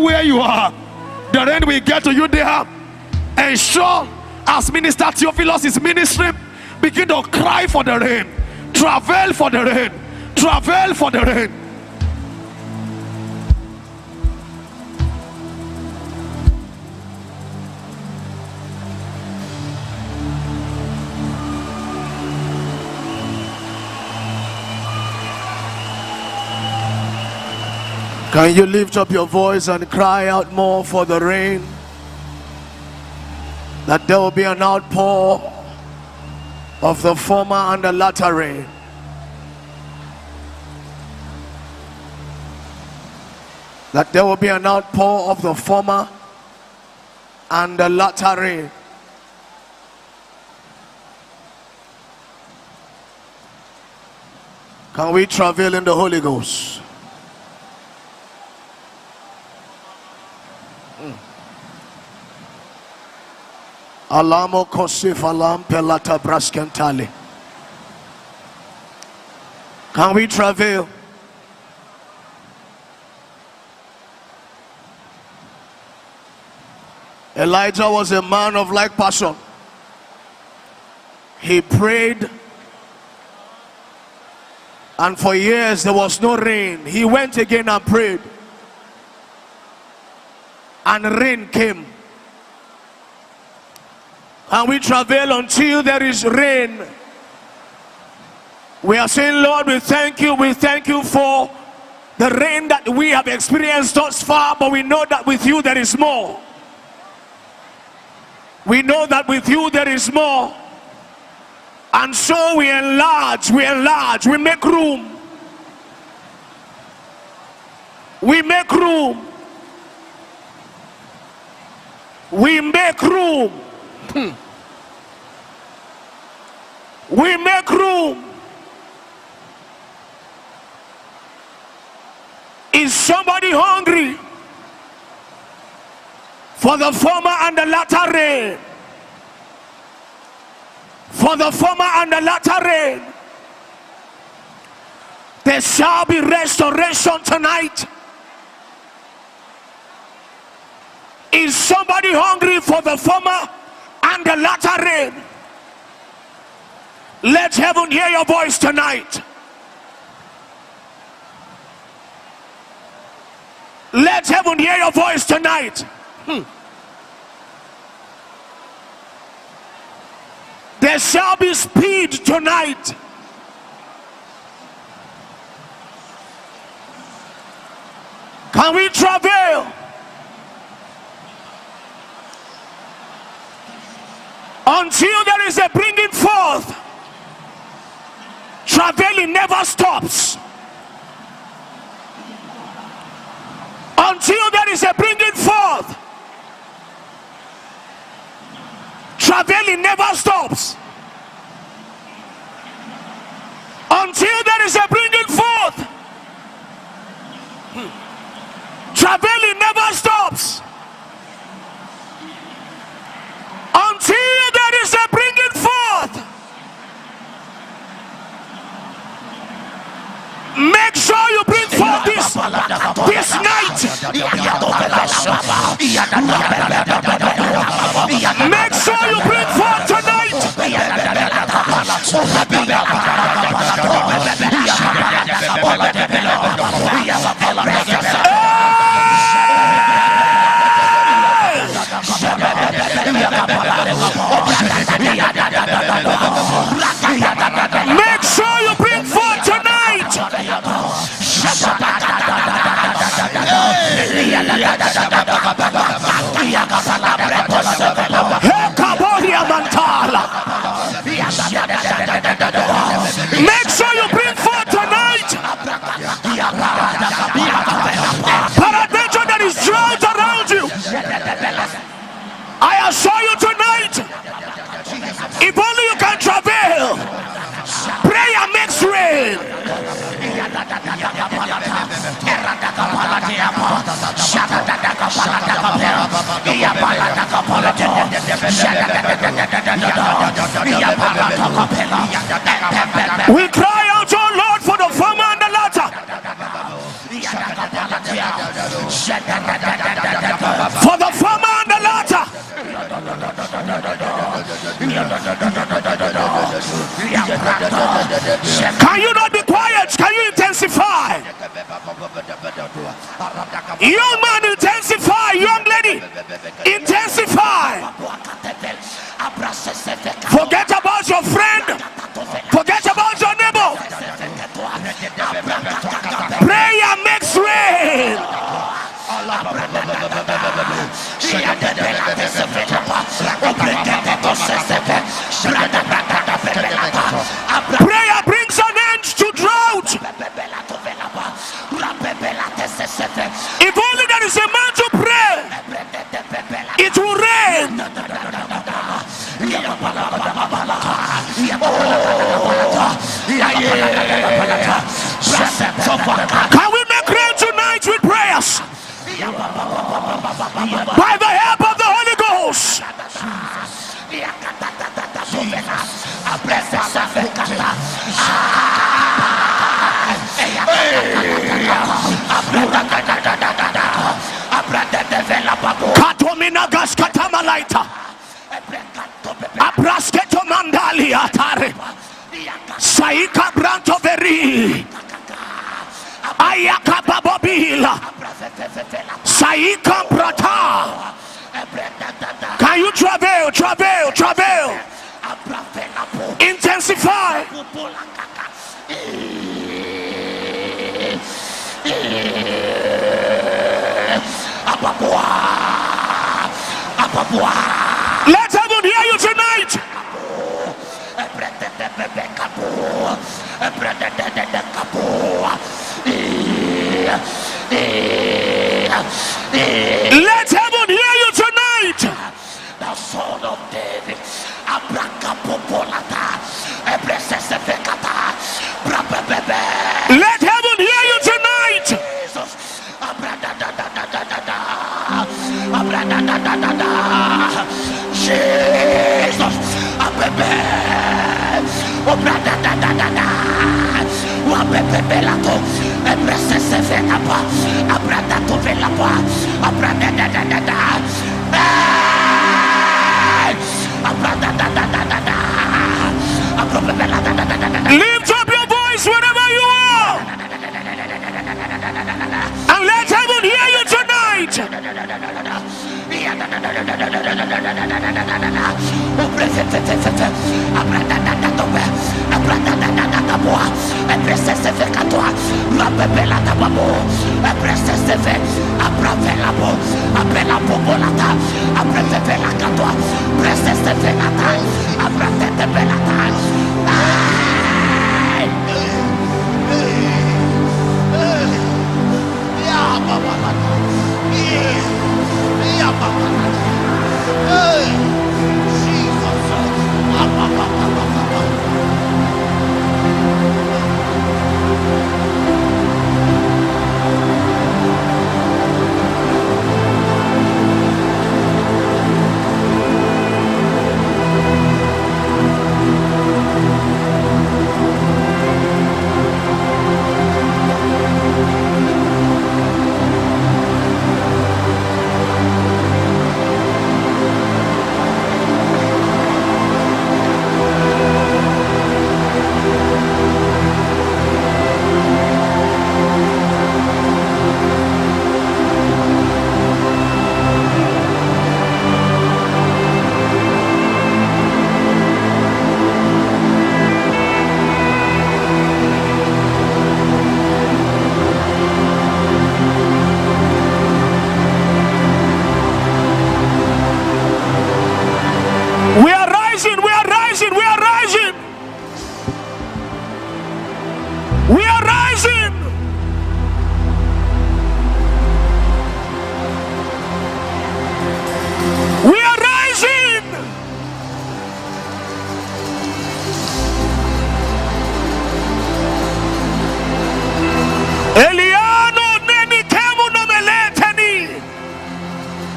where you are, the rain will get to you there. Ensure, as Minister Theophilus is ministering, begin to cry for the rain. Travel for the rain. Travel for the rain. Can you lift up your voice and cry out more for the rain? That there will be an outpour of the former and the latter rain. That there will be an outpour of the former and the latter rain. Can we travel in the Holy Ghost? Alamo kosif alam pelata braskentali. Can we travel? Elijah was a man of like passion. He prayed, and for years there was no rain. He went again and prayed, and rain came. And we travel until there is rain. We are saying, Lord, we thank you for the rain that we have experienced thus far, but we know that with you there is more. We know that with you there is more. And so we enlarge, we make room. We make room. We make room. We make room. Is somebody hungry for the former and the latter rain? For the former and the latter rain. There shall be restoration tonight. Is somebody hungry for the former and the latter rain? Let heaven hear your voice tonight. Let heaven hear your voice tonight. There shall be speed tonight. Can we travel? Until there is a bringing forth. Traveling never stops. Until there is a bringing forth. Traveling never stops. Until there is a bringing forth. Traveling never stops. Until there is a bringing forth. Make sure you bring forth this night. Make sure you bring forth tonight. Make sure you bring forth tonight. Make sure you bring forth tonight. Peradventure that is drought around you, I assure you tonight, if only you can travel, prayer makes rain. We cry out, oh Lord, for the former and the latter. Can you not be quiet? Can you intensify? Young man, intensify. Young lady, intensify. Forget about your friend. Forget about your neighbor. Prayer makes rain. Prayer brings an end to drought. If only there is a man to pray, it will rain. Can we make rain tonight with prayers? By the help of the Holy Ghost. Katominagas katamalaita. Abrasketo mandali atare. Saika branto veri. Ayaka babobila. Saika brata. Can you travel? Intensify. Let heaven hear you tonight. Let heaven hear you tonight. The Son of David. Let heaven hear you tonight. Jesus. Lift up your voice wherever you are and let heaven hear you tonight.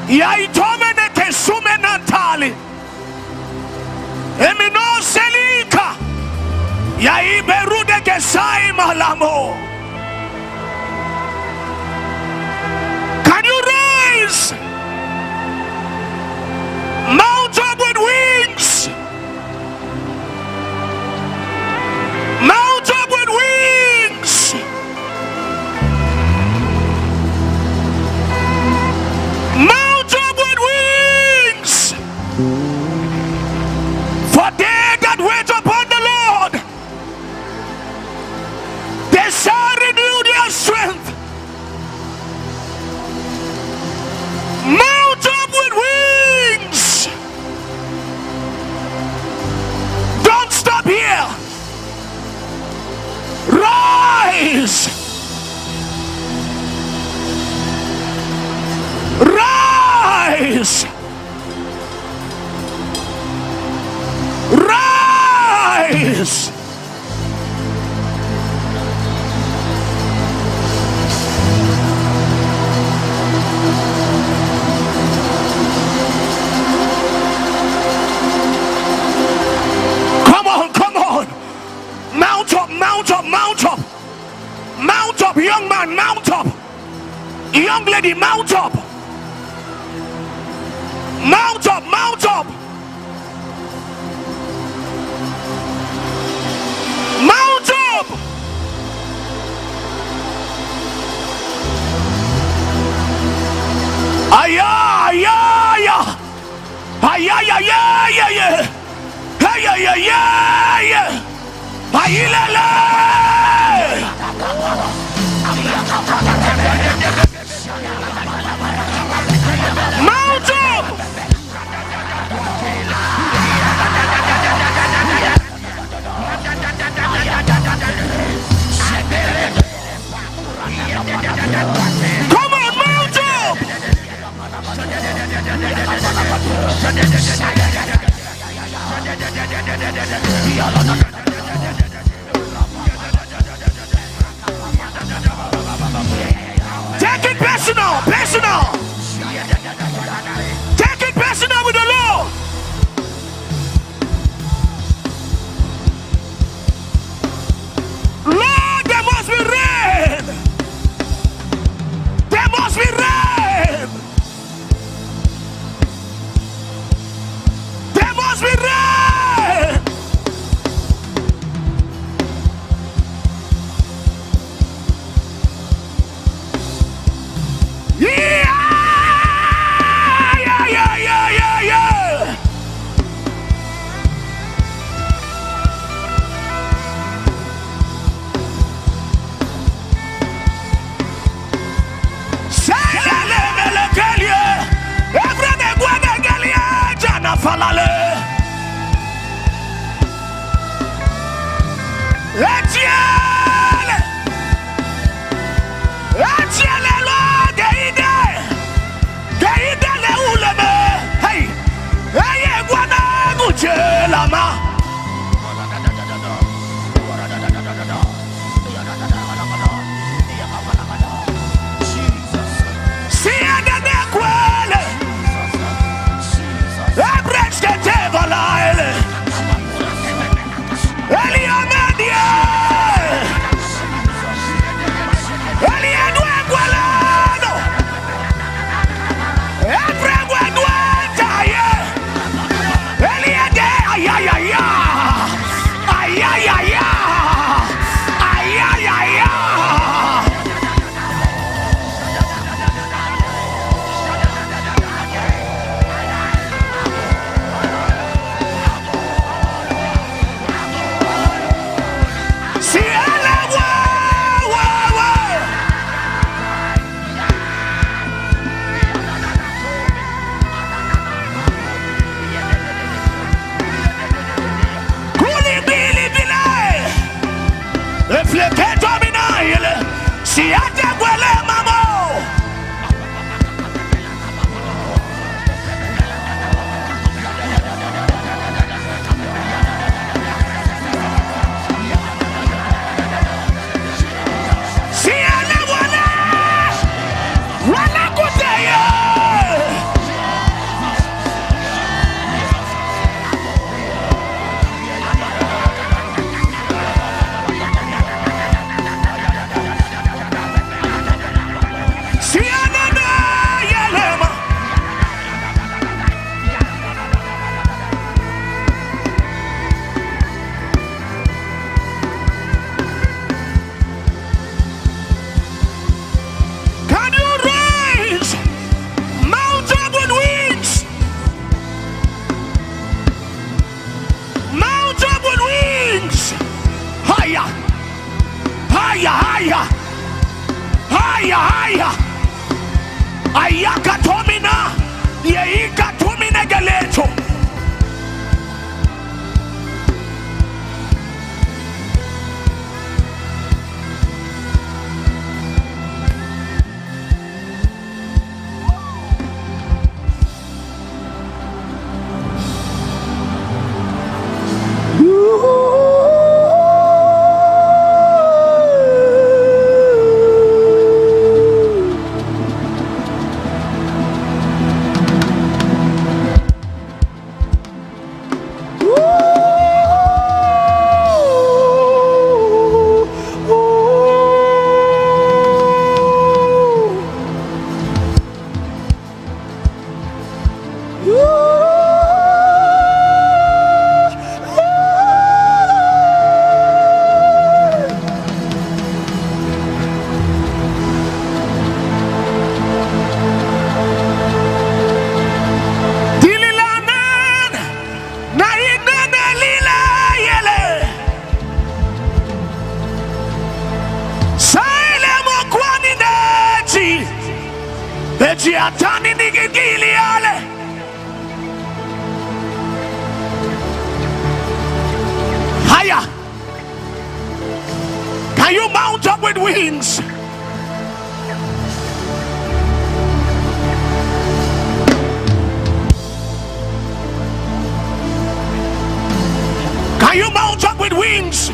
Yaitomene kesume natali. Emino selika. Yaiberude kesai malamo. Can you rise? Mount up with wings. Mount up, mount up. Mount up. Aya, aya, aya. Aya, ya, ya, ya, ya. Aya, ya, ya, ya. Ayilele. Mount up. Come on, mount up. Take it personal, personal. Take it personal with the Lord. Lord, there must be rain. There must be rain. There must be rain. Higher. Can you mount up with wings? Can you mount up with wings?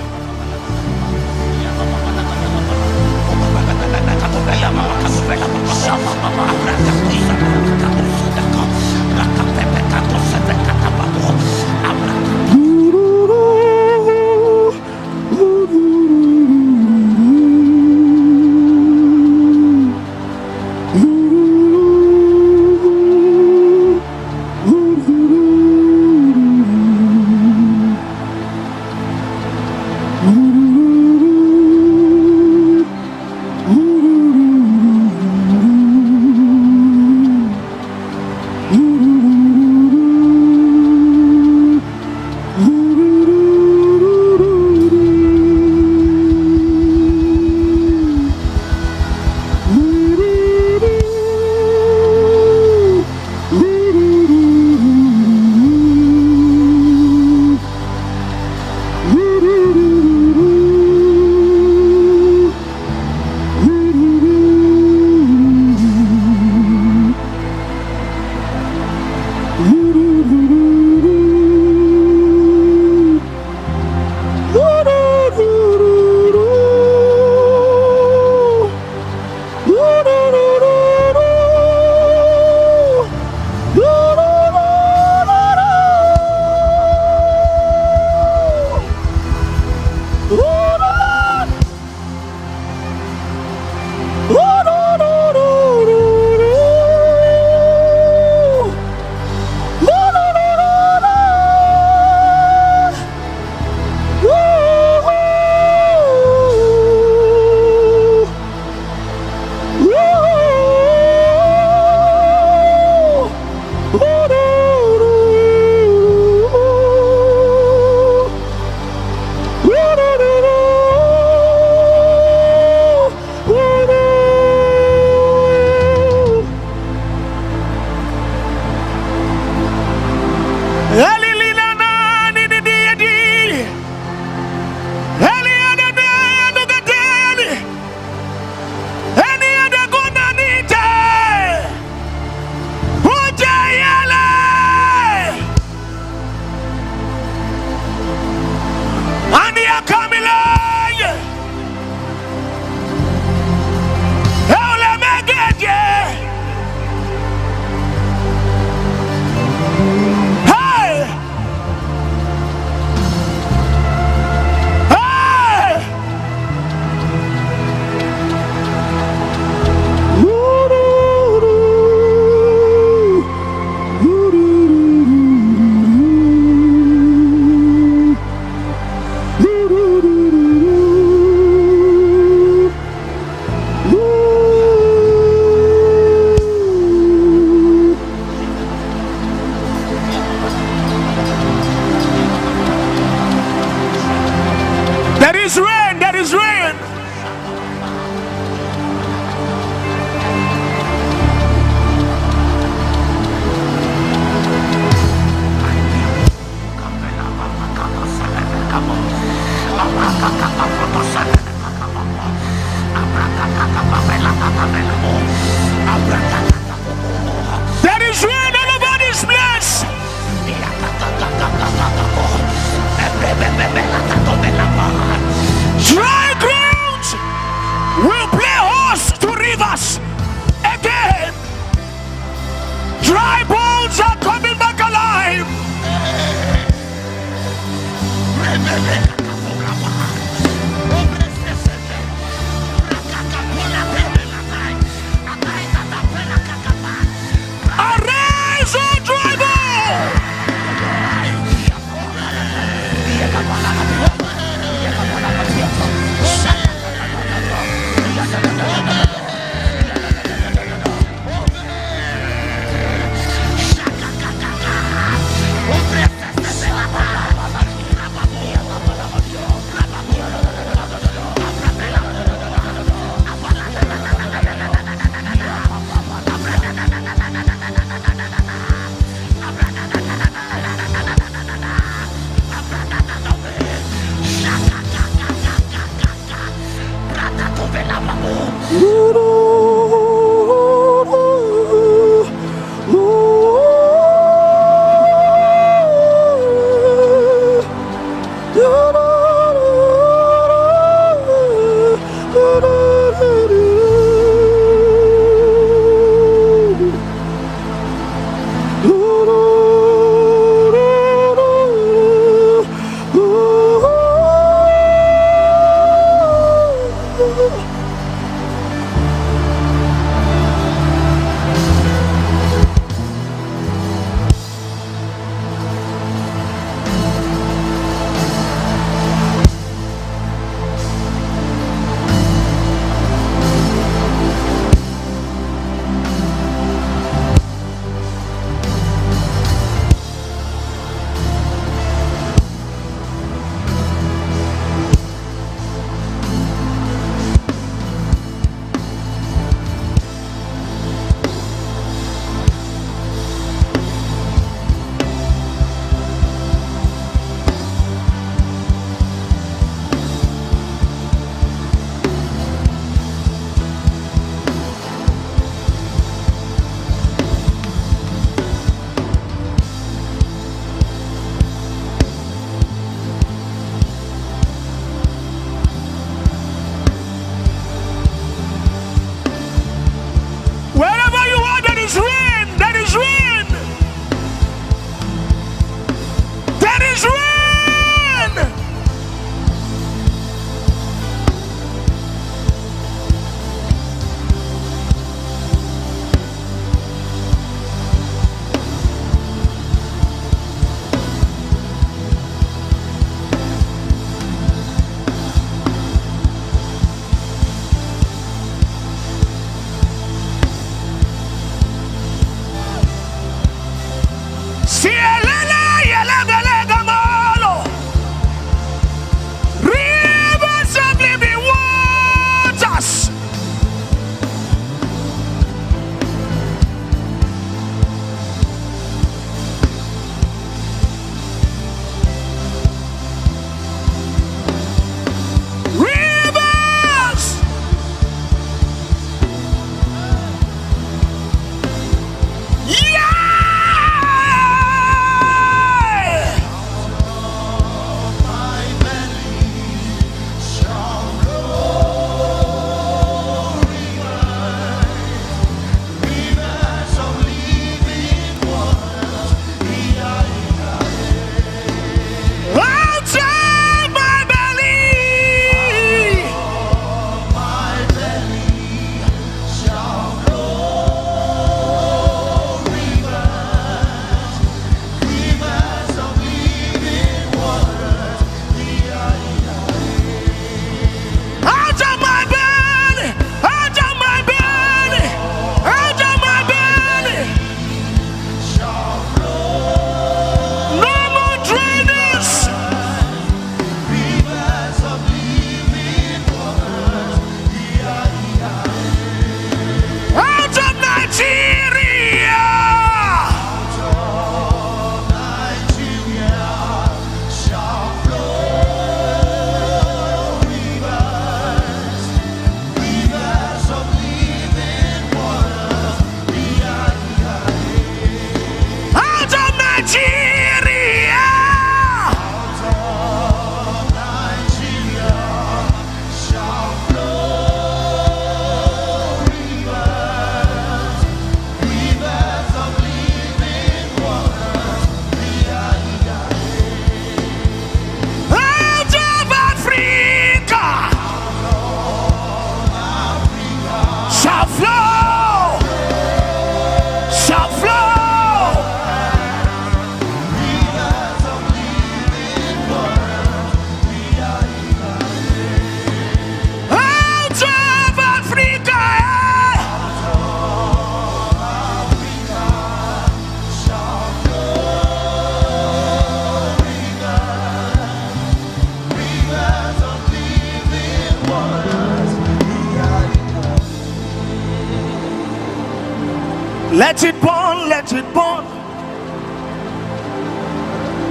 Let it burn, burn, let it burn.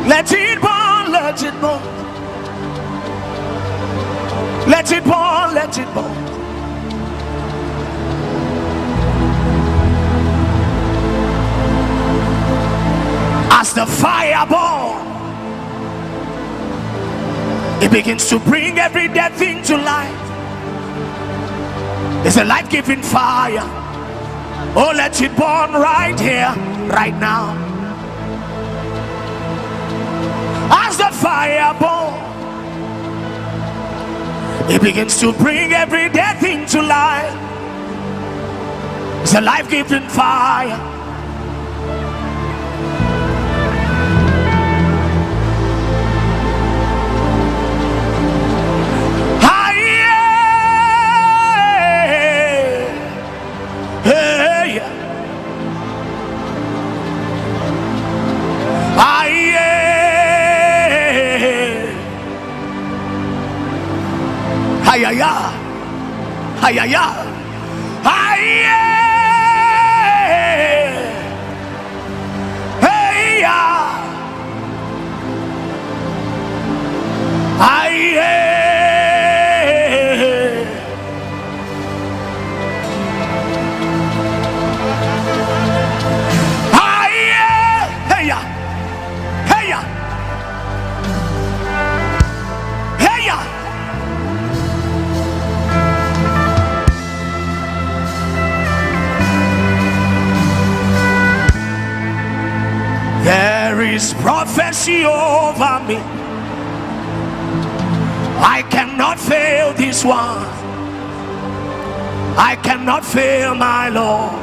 Let it burn, let it burn. Let it burn, let it burn. As the fire burns, it begins to bring every dead thing to life. It's a life-giving fire. Oh, let it burn right here, right now. As the fire burns, it begins to bring every dead thing to life. It's a life-giving fire. Hayaya, hayaya, hayaya, hayaya, hayaya, hayaya, hayaya, hayaya. There is prophecy over me. I cannot fail this one. I cannot fail my Lord.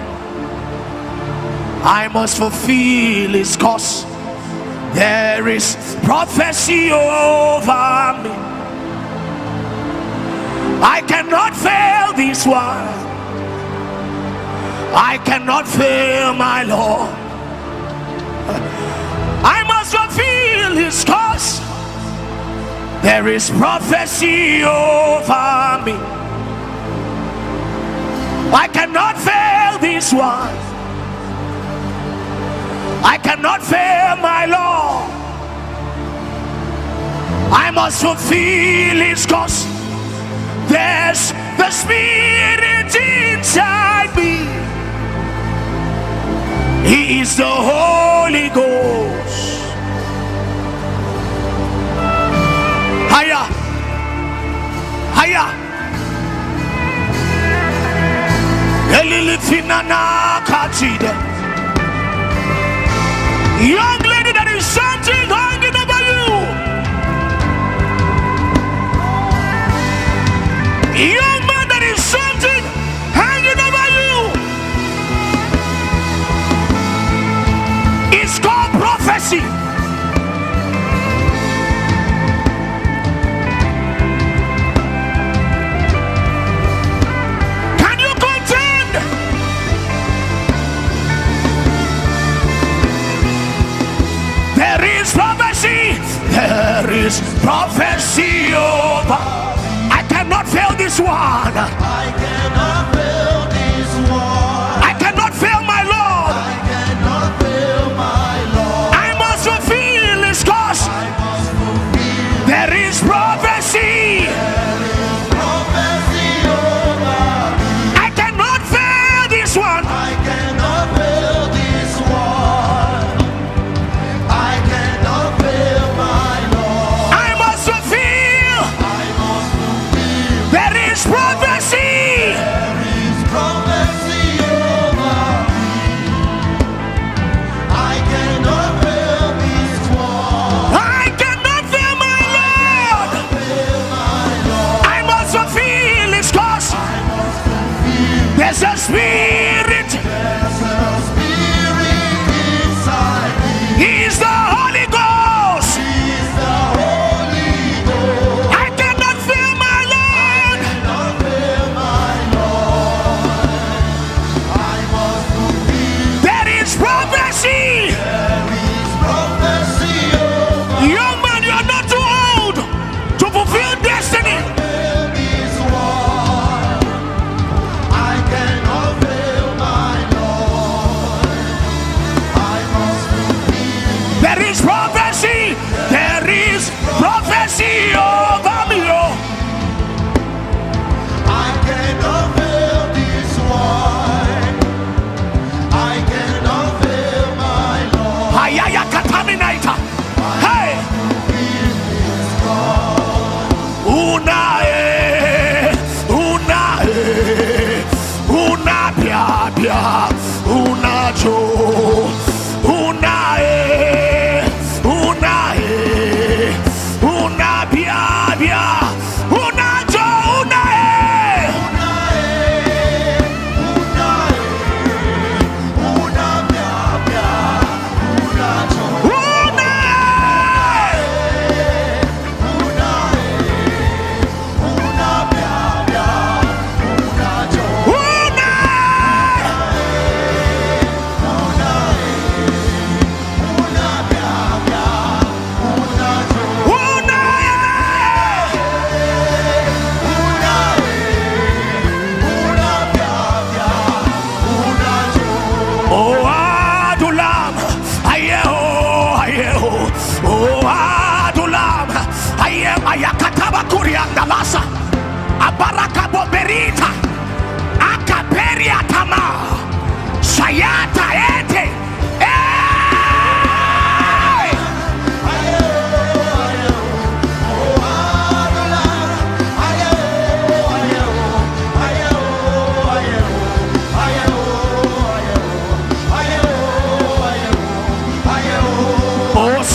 I must fulfill his cause. There is prophecy over me. I cannot fail this one. I cannot fail my Lord. I must fulfill his cause. There is prophecy over me. I cannot fail this one. I cannot fail my Lord. I must fulfill his cause. There's the Spirit inside me. He is the Holy Ghost. Haya, haya. Elilifinana katide. Young lady, that is something hanging over you. Young man, that is something hanging over you. It's called prophecy. Can you contend? There is prophecy. There is prophecy over. I cannot fail this one. I cannot fail this one. I cannot fail my Lord. I cannot fail my Lord. I must fulfill his cause. I must fulfill. There is prophecy. There is prophecy over me. I cannot fail this one. I cannot fail this one. I cannot fail my Lord. I must fulfill. I must fulfill. There is prophecy. There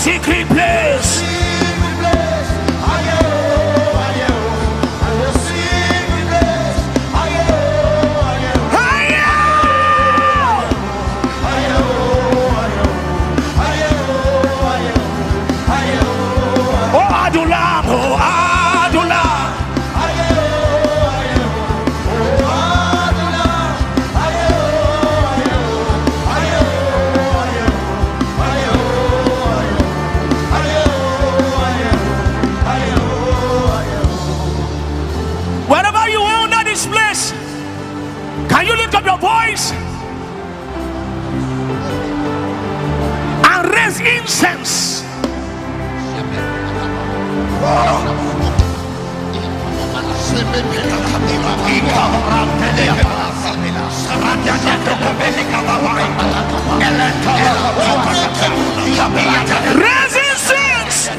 Secret place. Wherever you are under this place, can you lift up your voice and raise incense? Raise incense.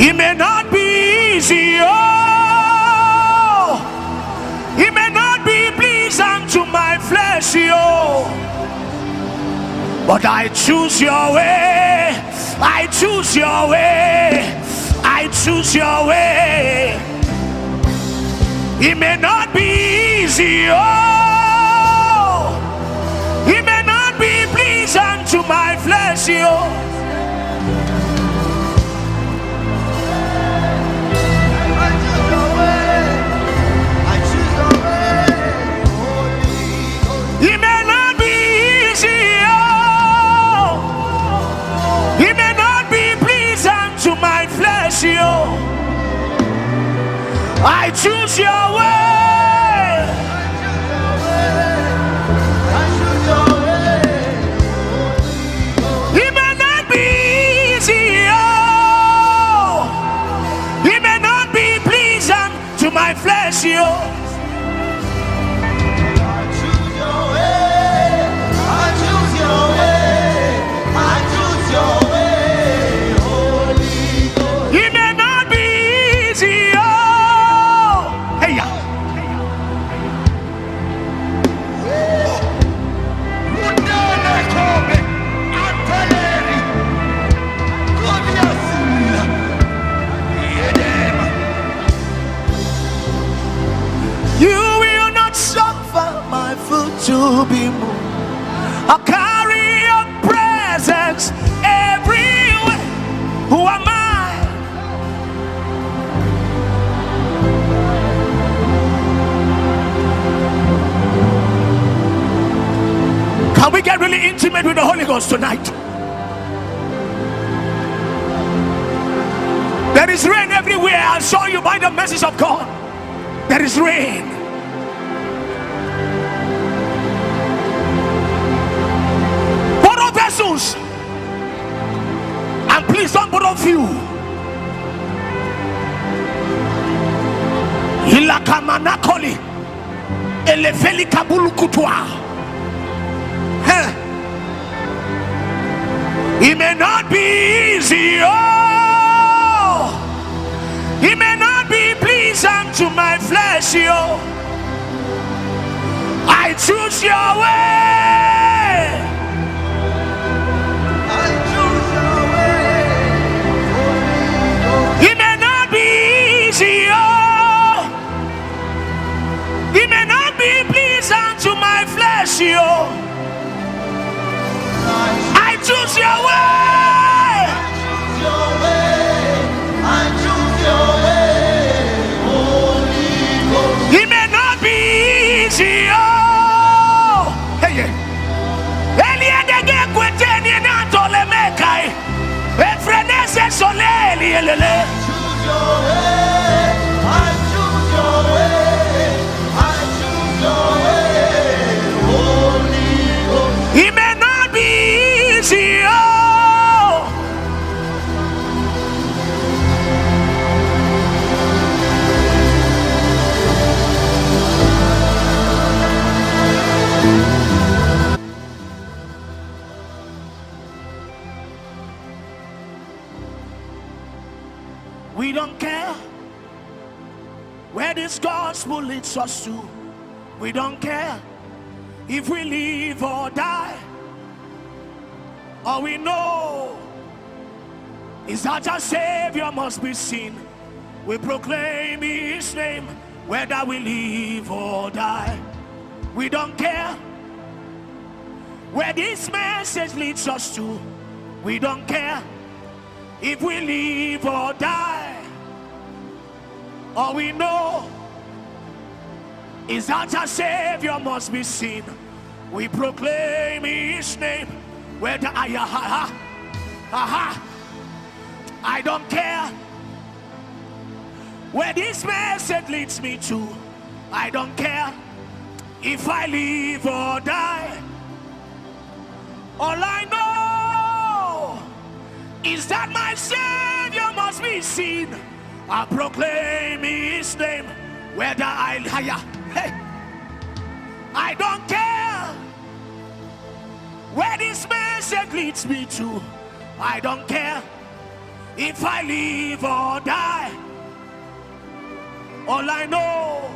It may not be easy, oh. It may not be pleasant to my flesh, oh. But I choose your way. I choose your way. I choose your way. It may not be easy, oh. It may not be pleasant to my flesh, oh. It may not be easy, oh. It may not be pleasant to my flesh, oh. I choose your way. It may not be easy, oh. It may not be pleasant to my flesh, oh. be moved. I carry your presence everywhere. Who am I? Can we get really intimate with the Holy Ghost tonight? There is rain everywhere. I saw you by the message of God. There is rain. Borrow vessels. And please don't borrow few. Ilakamanakoli. Elefeli kabulu kutwa. It may not be easy, oh. It may not be pleasing to my flesh, oh. I choose your way. I choose your way. It may not be easy, oh. It may not be pleasing to my flesh, oh. I choose your way. I choose your way. Holy Ghost. It may not be easy, oh. Hey, Elia de Gekweteni na tole mekai. Efrenese soleli elele. Choose your way. I choose your way. I choose your way. Holy Ghost. It may not be easy, oh. We don't care where this gospel leads us to. We don't care if we live or die. All we know is that our Savior must be seen. We proclaim His name whether we live or die. We don't care where this message leads us to. We don't care if we live or die. All we know is that our Savior must be seen. We proclaim His name whether I don't care where this message leads me to. I don't care if I live or die. All I know is that my Savior must be seen. I proclaim His name whether I don't care where this message leads me to. I don't care if I live or die. All I know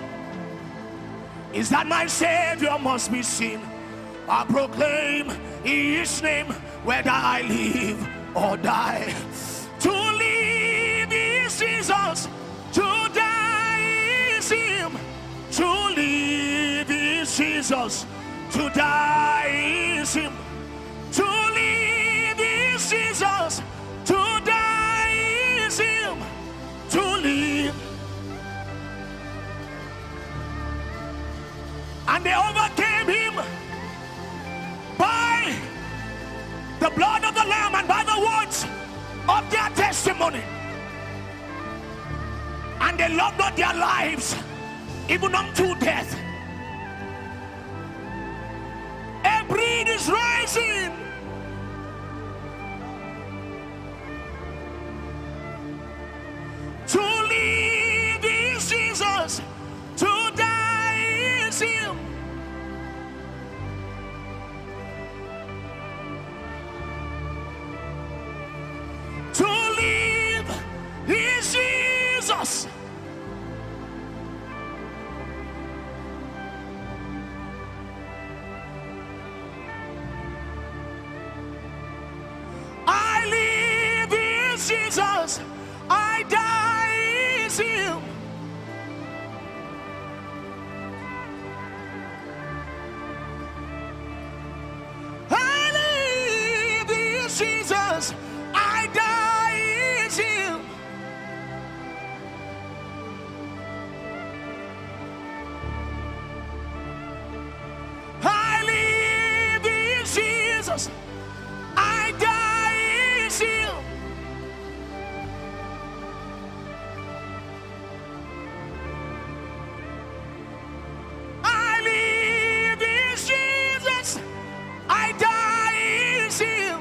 is that my Savior must be seen. I proclaim His name whether I live or die. To live is Jesus, to die is Him. To live is Jesus, to die is Him. To live is Jesus, to die is Him. To live. And they overcame Him by the blood of the Lamb and by the words of their testimony. And they loved not their lives even unto death. A breed is rising. To live is Jesus, to die is Him. To live is Jesus. I live is Jesus, I die is Him. Jesus, I die is Him. I live in Jesus, I die is Him. I live in Jesus, I die is Him.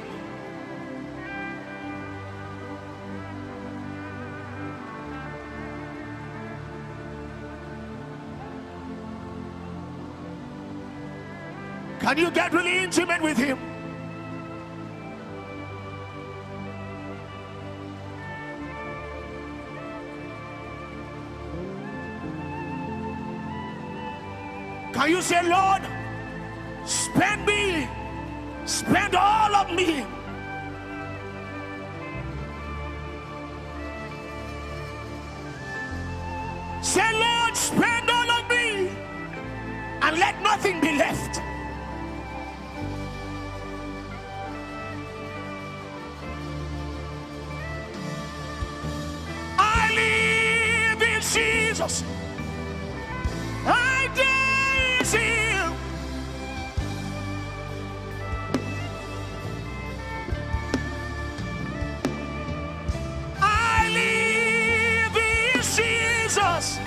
Can you get really intimate with Him? Can you say, Lord, spend me, spend all of me. Say, Lord, spend all of me and let nothing be left. I live in Jesus, I die in Him. I live in Jesus.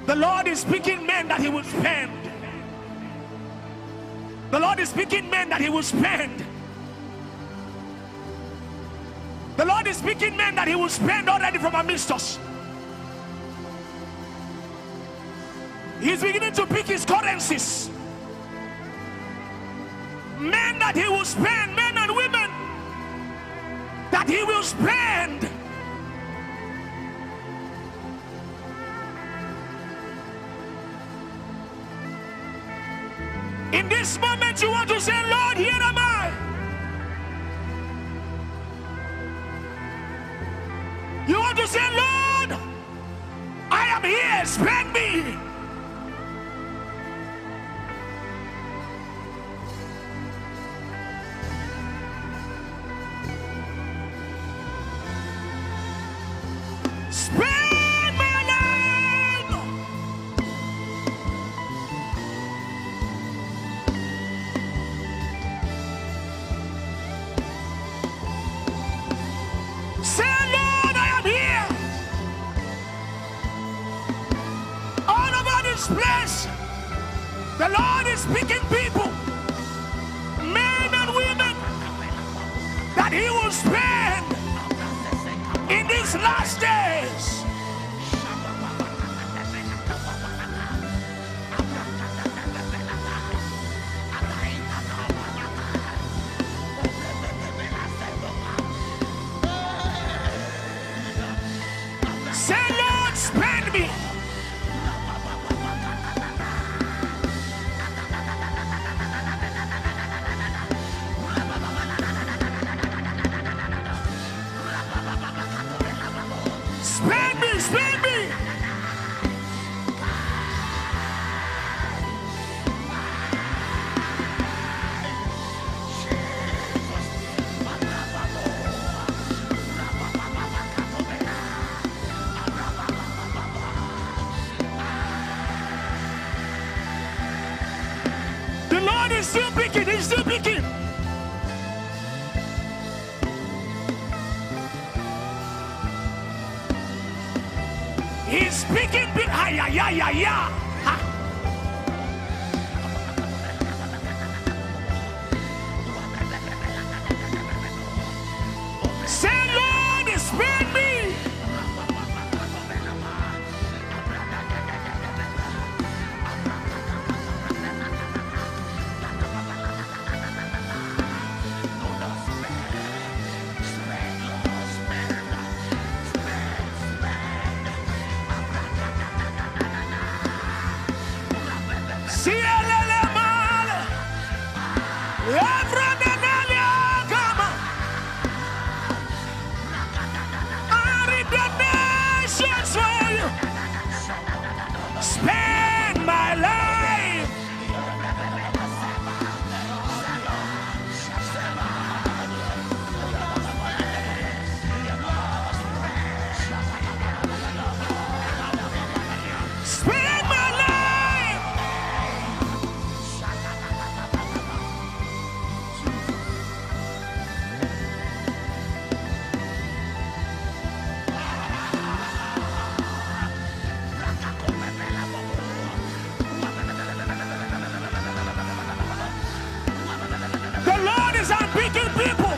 The Lord is speaking men that He will spend. The Lord is speaking men that He will spend. The Lord is speaking men that He will spend already from amidst us. He's beginning to pick His currencies. Men that He will spend, men and women that He will spend. In this moment, you want to say, Lord, here am I. You want to say, Lord, I am here, spend me. Spend my life. Say, Lord, I am here. All over this place, the Lord is picking people, men and women, that He will spend in these last days. Say, Lord, spend me. Spend me, spend me. The Lord is still picking, He's still picking. He's speaking big. Spend my life. Spend my life. The Lord is unpicking people.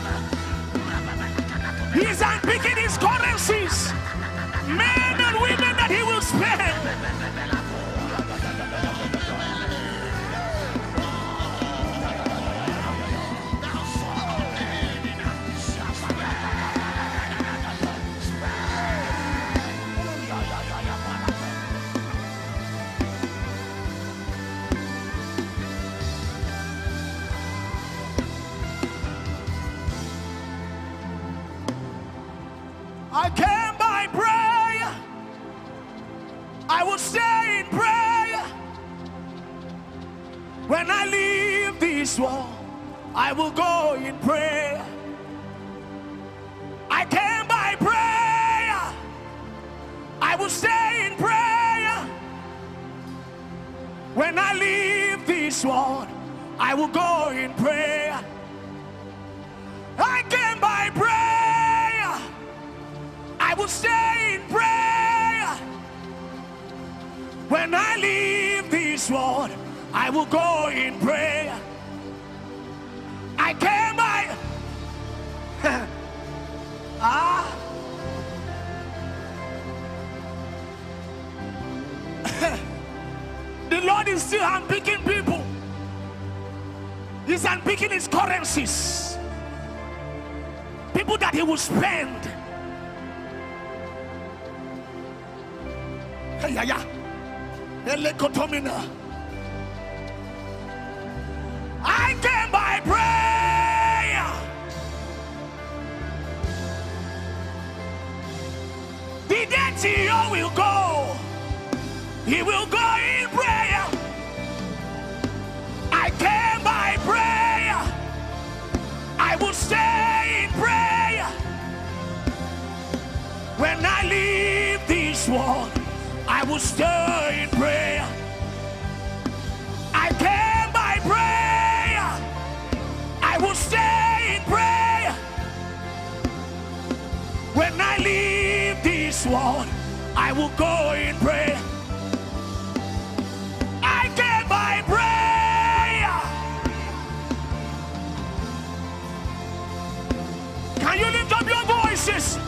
He is unpicking his currencies. Men and women that he will spend. I came by prayer. I will stay in prayer. When I leave this world, I will go in prayer. I came by prayer. I will stay in prayer. When I leave this world, I will go in prayer. I came by prayer. I will stay in prayer. When I leave this world, I will go in prayer. I came by the Lord is still unpicking people. He's unpicking his currencies. People that he will spend. I came by prayer. The dead CEO will go. He will go in prayer. I came by prayer. I will stay in prayer. When I leave this world, I will stay in prayer. I came by prayer. I will stay in prayer. When I leave this world, I will go in prayer. I came by prayer. Can you lift up your voices?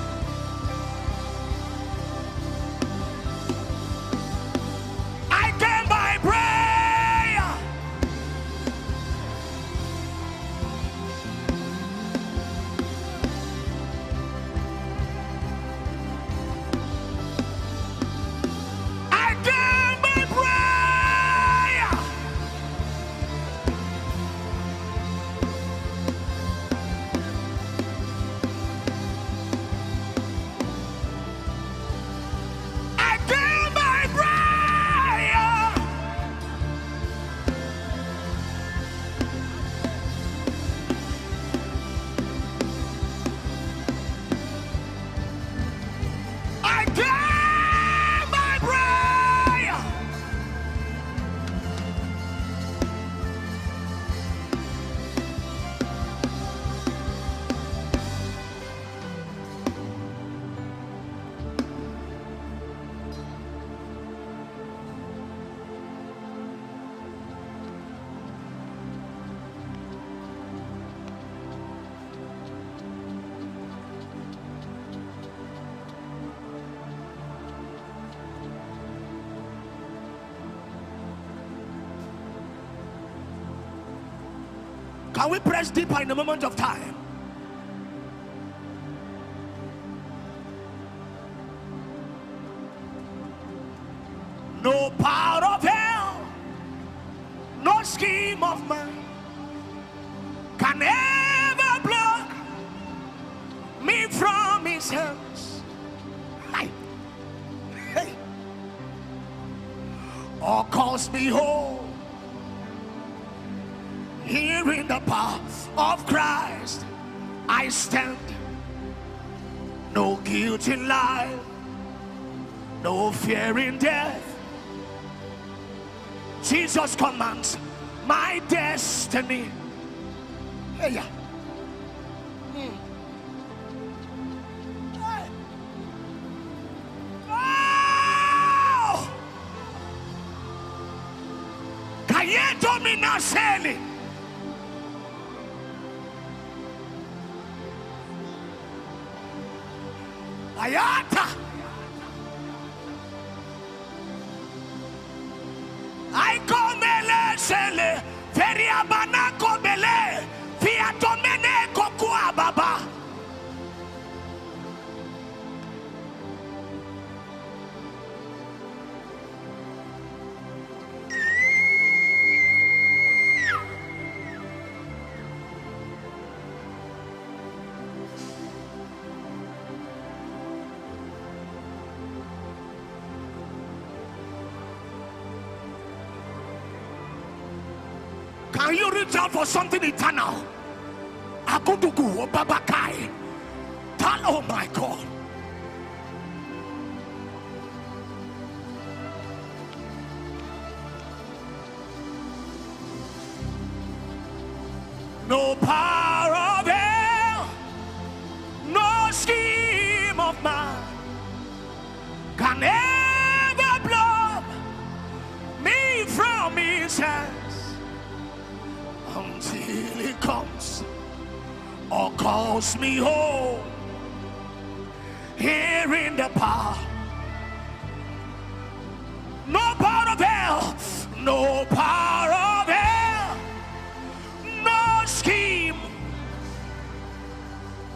Can we press deeper in a moment of time? No power of hell, no scheme of man calls me home. Here in the power of Christ I stand. No guilt in life, no fear in death. Jesus commands my destiny. Hey, yeah. Oh! Kayeto minaseli. Ayata. I come sele feria banako bele via domene kokua baba. Can you reach out for something eternal? Akudugu Babakai. Oh my God. No power of hell, no scheme of mine can ever blow me from his hands. Until he comes or calls me home. Here in the power, no power of hell, no power of hell, no scheme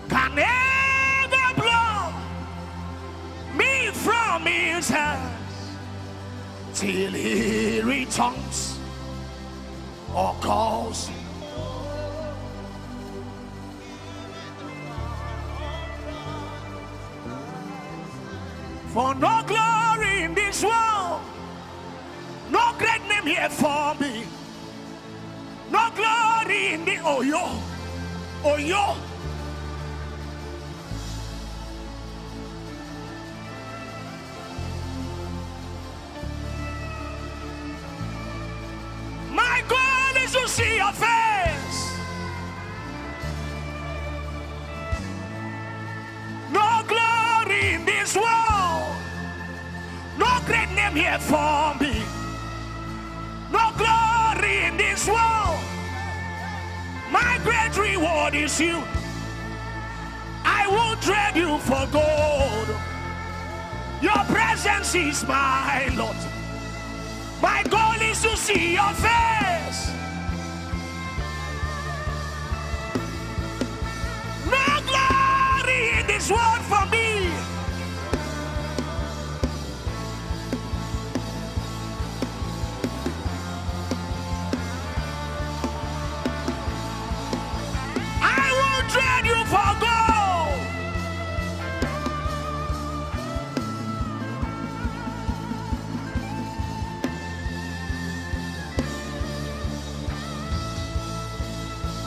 can ever blow me from his hands till he returns or calls. For no glory in this world, no great name here for me, no glory in the Oyo. My goal is to see your face. No glory in this world, no great name here for me, no glory in this world. My great reward is you. I will trade you for gold. Your presence is my Lord. My goal is to see your face. No glory in this world for me. I will trade you for gold.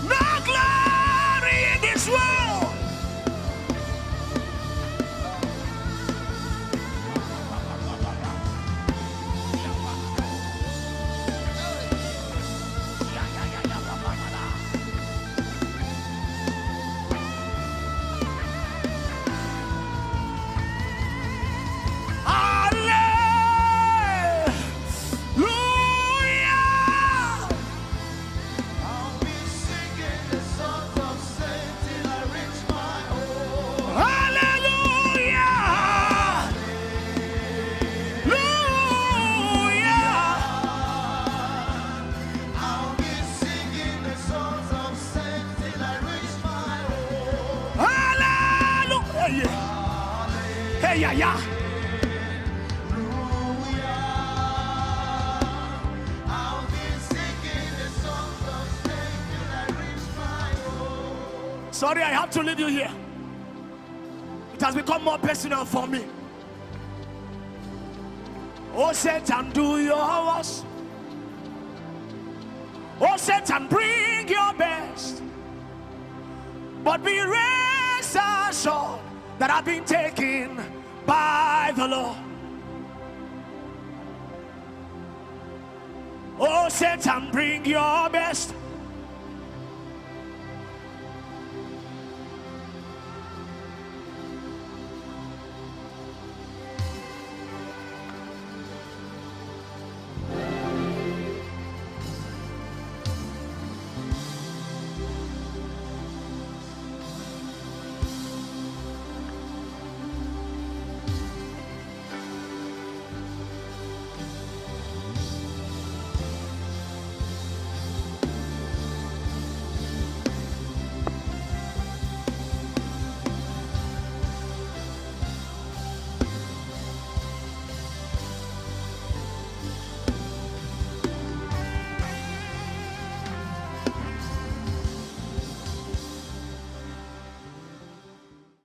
No glory in this world. Hallelujah. I'll be singing the songs of saints till I reach my home. Hallelujah. Hallelujah. I'll be singing the songs of saints till I reach my home. Hallelujah. Hey, yeah, yeah. I'll be singing the songs of saints till I reach my home. Sorry, I have to leave you here. It has become more personal for me. Oh, Satan, do your worst. Oh, Satan, bring your best, but be rest assured that I've been taken by the Lord. Oh, Satan, bring your best,